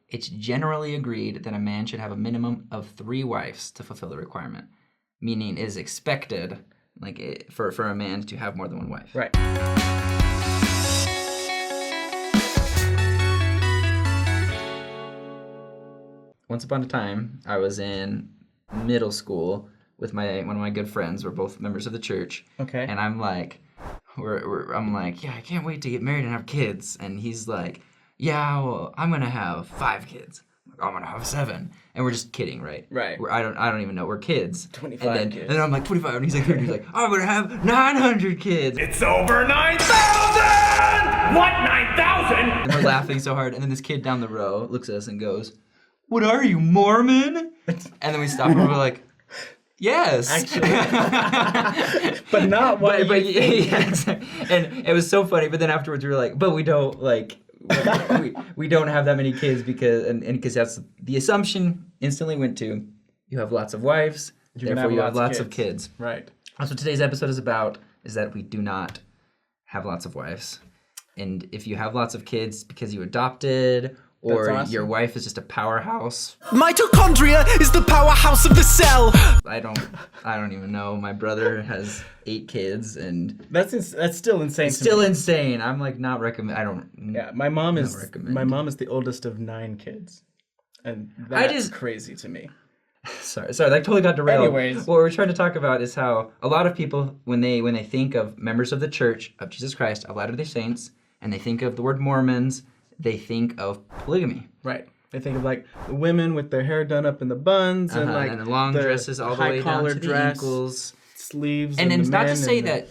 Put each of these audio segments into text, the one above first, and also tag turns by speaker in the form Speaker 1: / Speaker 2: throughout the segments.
Speaker 1: it's generally agreed that a man should have a minimum of 3 wives to fulfill the requirement. Meaning it is expected for a man to have more than 1 wife.
Speaker 2: Right.
Speaker 1: Once upon a time, I was in middle school with one of my good friends. We're both members of the church.
Speaker 2: Okay.
Speaker 1: And I'm like, yeah, I can't wait to get married and have kids. And he's like, yeah, well, I'm gonna have 5 kids. I'm gonna have 7. And we're just kidding, right?
Speaker 2: Right.
Speaker 1: I don't even know. We're kids.
Speaker 2: 25 kids.
Speaker 1: And then I'm like 25, and he's like 30. He's like, I'm gonna have 900 kids.
Speaker 3: It's over 9,000! What, 9,000?
Speaker 1: And we're laughing so hard. And then this kid down the row looks at us and goes, "What are you, Mormon?" And then we stop and we're like, yes.
Speaker 2: Actually. But not what
Speaker 1: but yeah, exactly. And it was so funny. But then afterwards we were like, but we don't we don't have that many kids because that's the assumption instantly went to, you have lots of wives, therefore you have lots of kids.
Speaker 2: Right.
Speaker 1: That's what today's episode is about, is that we do not have lots of wives. And if you have lots of kids because you adopted, or
Speaker 2: awesome.
Speaker 1: Your wife is just a powerhouse.
Speaker 4: Mitochondria is the powerhouse of the cell.
Speaker 1: I don't even know. My brother has 8 kids, and
Speaker 2: That's still insane.
Speaker 1: it's still insane. I'm like not recommend. I don't.
Speaker 2: Yeah, my mom is
Speaker 1: recommend.
Speaker 2: the oldest of 9 kids, and that's crazy to me.
Speaker 1: Sorry, that totally got derailed.
Speaker 2: Anyways.
Speaker 1: What we're trying to talk about is how a lot of people, when they think of members of the Church of Jesus Christ of Latter-day Saints, and they think of the word Mormons, they think of polygamy.
Speaker 2: Right. They think of like the women with their hair done up in the buns and like
Speaker 1: and the long dresses all the way down to the ankles,
Speaker 2: sleeves,
Speaker 1: and it's not to say that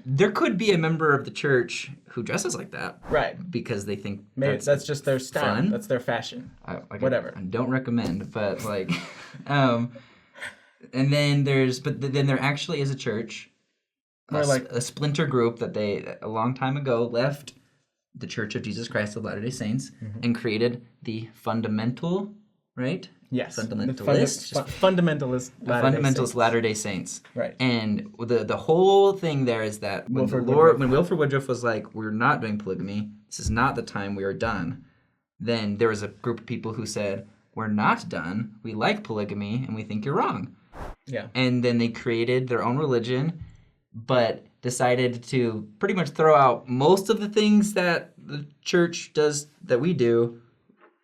Speaker 1: there could be a member of the church who dresses like that,
Speaker 2: right?
Speaker 1: Because they think
Speaker 2: maybe that's just their style.
Speaker 1: Fun.
Speaker 2: That's their fashion.
Speaker 1: Whatever. I don't recommend, but like, and then there actually is a church, a splinter group that they a long time ago left the Church of Jesus Christ of Latter-day Saints and created the fundamental, right?
Speaker 2: Yes.
Speaker 1: Fundamentalist Latter-day Saints.
Speaker 2: Right.
Speaker 1: And the whole thing there is that when Wilford Woodruff was like, we're not doing polygamy, this is not the time, we are done, then there was a group of people who said, we're not done, we like polygamy, and we think you're wrong.
Speaker 2: Yeah.
Speaker 1: And then they created their own religion, but decided to pretty much throw out most of the things that the church does that we do,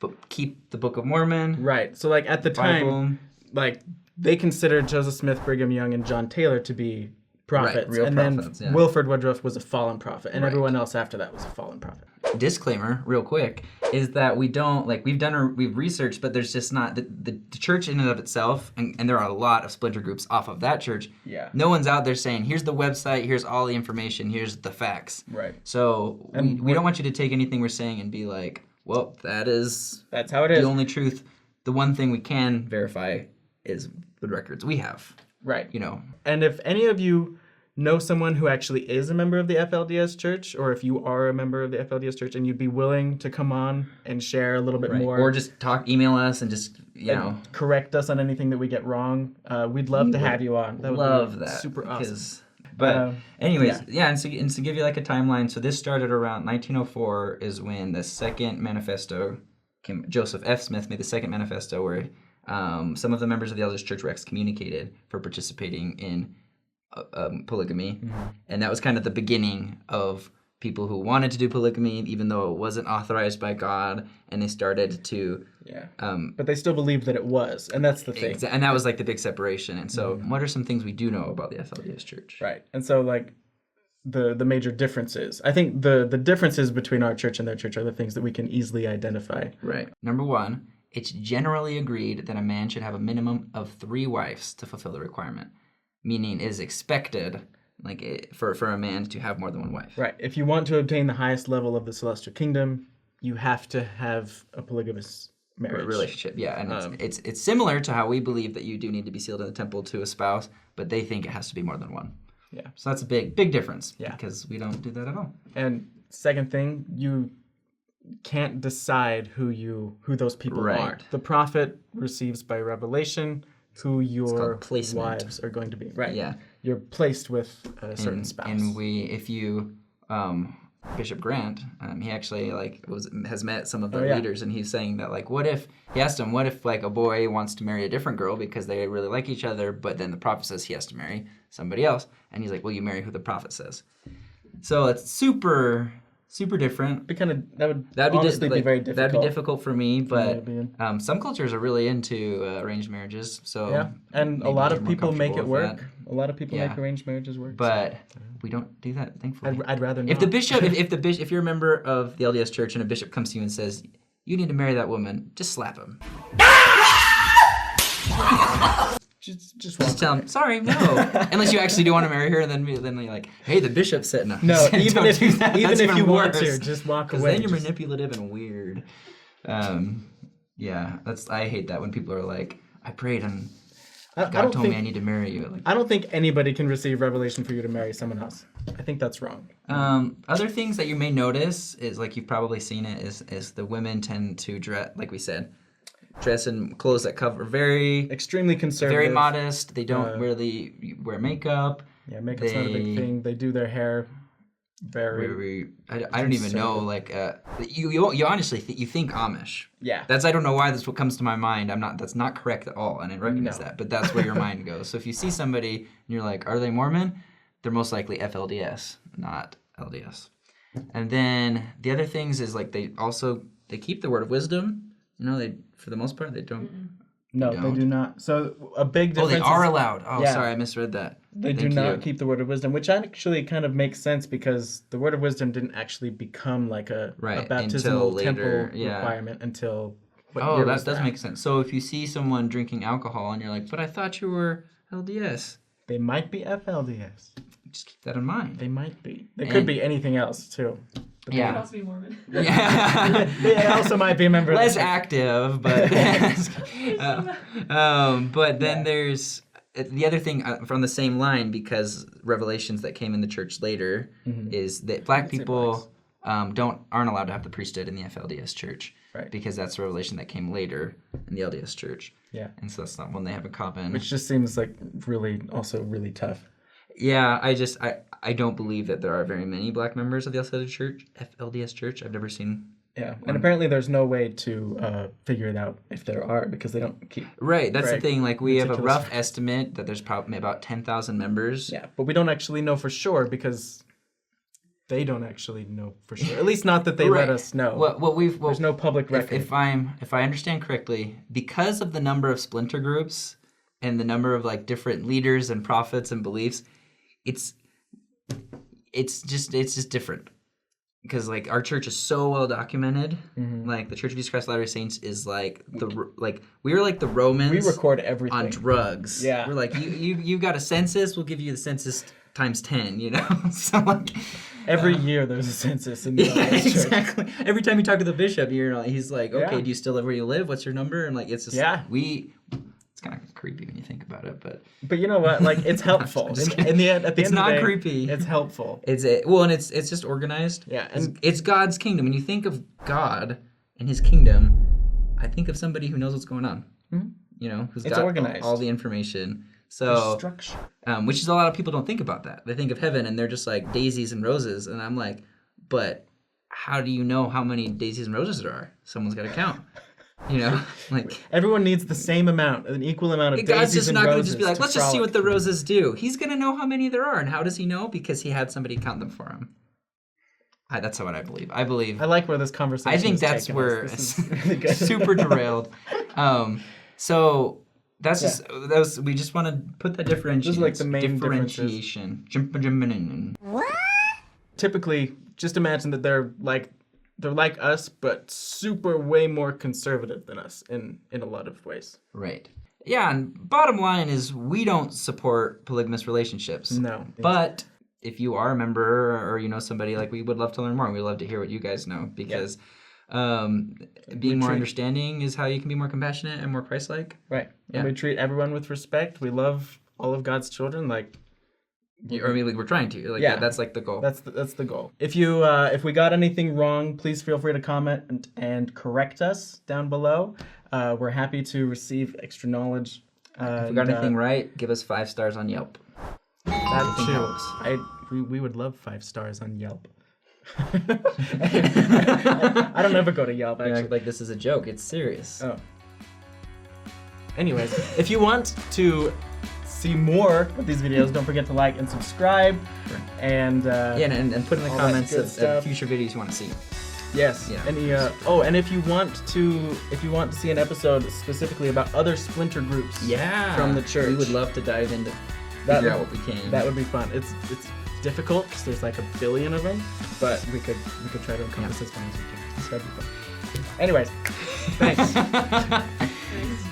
Speaker 1: but keep the Book of Mormon.
Speaker 2: Right. So like at the time, like they considered Joseph Smith, Brigham Young, and John Taylor to be prophets.
Speaker 1: Right, real prophets,
Speaker 2: then Wilford Woodruff was a fallen prophet, and everyone else after that was a fallen prophet.
Speaker 1: Disclaimer, real quick, is that we don't, like, we've researched, but there's just not, the church in and of itself, and there are a lot of splinter groups off of that church.
Speaker 2: Yeah.
Speaker 1: No one's out there saying, here's the website, here's all the information, here's the facts.
Speaker 2: Right.
Speaker 1: So we don't want you to take anything we're saying and be like, well, that's
Speaker 2: how it is.
Speaker 1: The only truth. The one thing we can verify is the records we have.
Speaker 2: Right.
Speaker 1: You know.
Speaker 2: And if any of you know someone who actually is a member of the FLDS Church, or if you are a member of the FLDS Church and you'd be willing to come on and share a little bit more,
Speaker 1: or just email us and just
Speaker 2: correct us on anything that we get wrong, we'd love to have you on.
Speaker 1: That would be
Speaker 2: that. Super awesome.
Speaker 1: But anyways, and to give you like a timeline, so this started around 1904 is when the second manifesto came. Joseph F. Smith made the second manifesto where some of the members of the LDS Church were excommunicated for participating in polygamy, and that was kind of the beginning of people who wanted to do polygamy, even though it wasn't authorized by God, and they started to
Speaker 2: but they still believed that it was, and that's the thing.
Speaker 1: And that was like the big separation. And so, what are some things we do know about the FLDS Church?
Speaker 2: Right. And so, like the major differences, I think the differences between our church and their church are the things that we can easily identify.
Speaker 1: Right. Number one, it's generally agreed that a man should have a minimum of 3 wives to fulfill the requirement. Meaning it is expected, like, for a man to have more than 1 wife.
Speaker 2: Right. If you want to obtain the highest level of the celestial kingdom, you have to have a polygamous marriage
Speaker 1: relationship. Yeah, and it's similar to how we believe that you do need to be sealed in the temple to a spouse, but they think it has to be more than 1.
Speaker 2: Yeah.
Speaker 1: So that's a big difference.
Speaker 2: Yeah.
Speaker 1: Because we don't do that at all.
Speaker 2: And second thing, you can't decide who those people are. The prophet receives by revelation who your wives are going to be. Right.
Speaker 1: Yeah.
Speaker 2: You're placed with a certain spouse.
Speaker 1: And if you Bishop Grant, he actually has met some of the leaders, and he's saying that he asked him, what if like a boy wants to marry a different girl because they really like each other, but then the prophet says he has to marry somebody else, and he's like, well, you marry who the prophet says. So it's super different.
Speaker 2: That'd honestly be very difficult.
Speaker 1: That'd be difficult for me, but some cultures are really into arranged marriages. So
Speaker 2: yeah, and a lot of people make it work. A lot of people make arranged marriages work.
Speaker 1: But we don't do that, thankfully.
Speaker 2: I'd rather not.
Speaker 1: If the bishop, if you're a member of the LDS Church and a bishop comes to you and says you need to marry that woman, just slap him. Just tell him, sorry, no. Unless you actually do want to marry her, and then you're like, hey, the bishop said no.
Speaker 2: No, even if you want to, just walk away.
Speaker 1: Then you're manipulative and weird. Yeah, I hate that when people are like, I prayed and God told me I need to marry you. Like,
Speaker 2: I don't think anybody can receive revelation for you to marry someone else. I think that's wrong.
Speaker 1: Other things that you may notice is, like you've probably seen it, is the women tend to dress, like we said, dress in clothes that cover
Speaker 2: extremely conservative,
Speaker 1: very modest. They don't really wear makeup.
Speaker 2: Yeah, makeup's not a big thing. They do their hair very.
Speaker 1: I don't even know. Like you honestly you think Amish.
Speaker 2: Yeah.
Speaker 1: I don't know why that's what comes to my mind. That's not correct at all, and I recognize that. But that's where your mind goes. So if you see somebody and you're like, are they Mormon? They're most likely FLDS, not LDS. And then the other things is like they keep the word of wisdom. You know, for the most part, they don't.
Speaker 2: No, they do not. So a big difference.
Speaker 1: Oh, they are allowed. Oh, yeah. Sorry, I misread that.
Speaker 2: They do not keep the word of wisdom, which actually kind of makes sense because the word of wisdom didn't actually become like a baptismal temple requirement until.
Speaker 1: That does make sense. So if you see someone drinking alcohol and you're like, but I thought you were LDS.
Speaker 2: They might be FLDS.
Speaker 1: Just keep that in mind.
Speaker 2: They might be. They could be anything else too.
Speaker 5: But they could also be Mormon.
Speaker 1: Yeah.
Speaker 2: They also might be a member.
Speaker 1: Less active, but but then there's the other thing from the same line, because revelations that came in the church later is that black people aren't allowed to have the priesthood in the FLDS Church,
Speaker 2: right? Because
Speaker 1: that's a revelation that came later in the LDS Church.
Speaker 2: Yeah,
Speaker 1: and so that's not one they have in common.
Speaker 2: Which just seems like really tough.
Speaker 1: Yeah, I don't believe that there are very many black members of the FLDS Church. I've never seen.
Speaker 2: Yeah, and apparently there's no way to figure it out if there are, because they don't keep.
Speaker 1: Right, that's the thing. Like we have a rough estimate that there's probably about 10,000 members.
Speaker 2: Yeah, but we don't actually know for sure because they don't actually know for sure. At least not that they let us know. There's no public record.
Speaker 1: If I understand correctly, because of the number of splinter groups and the number of like different leaders and prophets and beliefs, it's just different. Because like our church is so well documented, like the Church of Jesus Christ of Latter-day Saints is like we are like the Romans.
Speaker 2: We record everything
Speaker 1: on drugs.
Speaker 2: Yeah,
Speaker 1: we're like you got a census, we'll give you the census times 10. You know, so like
Speaker 2: every year there's a census in the LDS Church.
Speaker 1: Exactly. Every time you talk to the bishop, he's like, okay, do you still live where you live? What's your number? And like it's just It's kind of creepy when you think about it,
Speaker 2: but you know what? Like it's helpful. in the end, at the
Speaker 1: it's
Speaker 2: end
Speaker 1: not
Speaker 2: of the day,
Speaker 1: creepy.
Speaker 2: It's helpful.
Speaker 1: And it's just organized.
Speaker 2: Yeah,
Speaker 1: and it's God's kingdom. When you think of God and His kingdom, I think of somebody who knows what's going on. Mm-hmm. You know, who's got organized. All the information. So,
Speaker 2: structure.
Speaker 1: Which is a lot of people don't think about that. They think of heaven and they're just like daisies and roses, and I'm like, but how do you know how many daisies and roses there are? Someone's got to count. You know, like
Speaker 2: everyone needs the same amount, an equal amount of daisies and roses.
Speaker 1: God's just not going to just be like, let's just see what the roses do. He's going to know how many there are, and how does He know? Because He had somebody count them for Him. That's what I believe. I
Speaker 2: like where this conversation.
Speaker 1: I think that's where it's really super derailed. So that's just we just want to put that differentiation.
Speaker 2: This is like the main
Speaker 1: differentiation.
Speaker 2: What? Typically, just imagine that they're like us, but super way more conservative than us in a lot of ways.
Speaker 1: Right. Yeah, and bottom line is we don't support polygamous relationships.
Speaker 2: No.
Speaker 1: But if you are a member or you know somebody, like we would love to learn more. We'd love to hear what you guys know, because being more understanding is how you can be more compassionate and more Christ-like.
Speaker 2: Right. Yeah. And we treat everyone with respect. We love all of God's children, like.
Speaker 1: Or maybe we're trying to. Like, that's like the goal.
Speaker 2: That's the goal. If we got anything wrong, please feel free to comment and correct us down below. We're happy to receive extra knowledge.
Speaker 1: If we got anything right, give us 5 stars on Yelp.
Speaker 2: That too. We would love 5 stars on Yelp. I don't ever go to Yelp,
Speaker 1: You
Speaker 2: actually.
Speaker 1: act like this is a joke. It's serious.
Speaker 2: Oh. Anyways, if you want to see more of these videos, don't forget to like and subscribe.
Speaker 1: Sure.
Speaker 2: And
Speaker 1: and put in the
Speaker 2: all that
Speaker 1: comments
Speaker 2: good
Speaker 1: of
Speaker 2: stuff.
Speaker 1: future videos you want to see.
Speaker 2: yes,
Speaker 1: Yeah.
Speaker 2: any and if you want to see an episode specifically about other splinter groups, from the church,
Speaker 1: we would love to dive into
Speaker 2: That
Speaker 1: figure
Speaker 2: would-
Speaker 1: out what we can.
Speaker 2: that would be fun. It's difficult because there's like a billion of them, but we could try to encompass as many as we can. So that'd be fun. Anyways, thanks.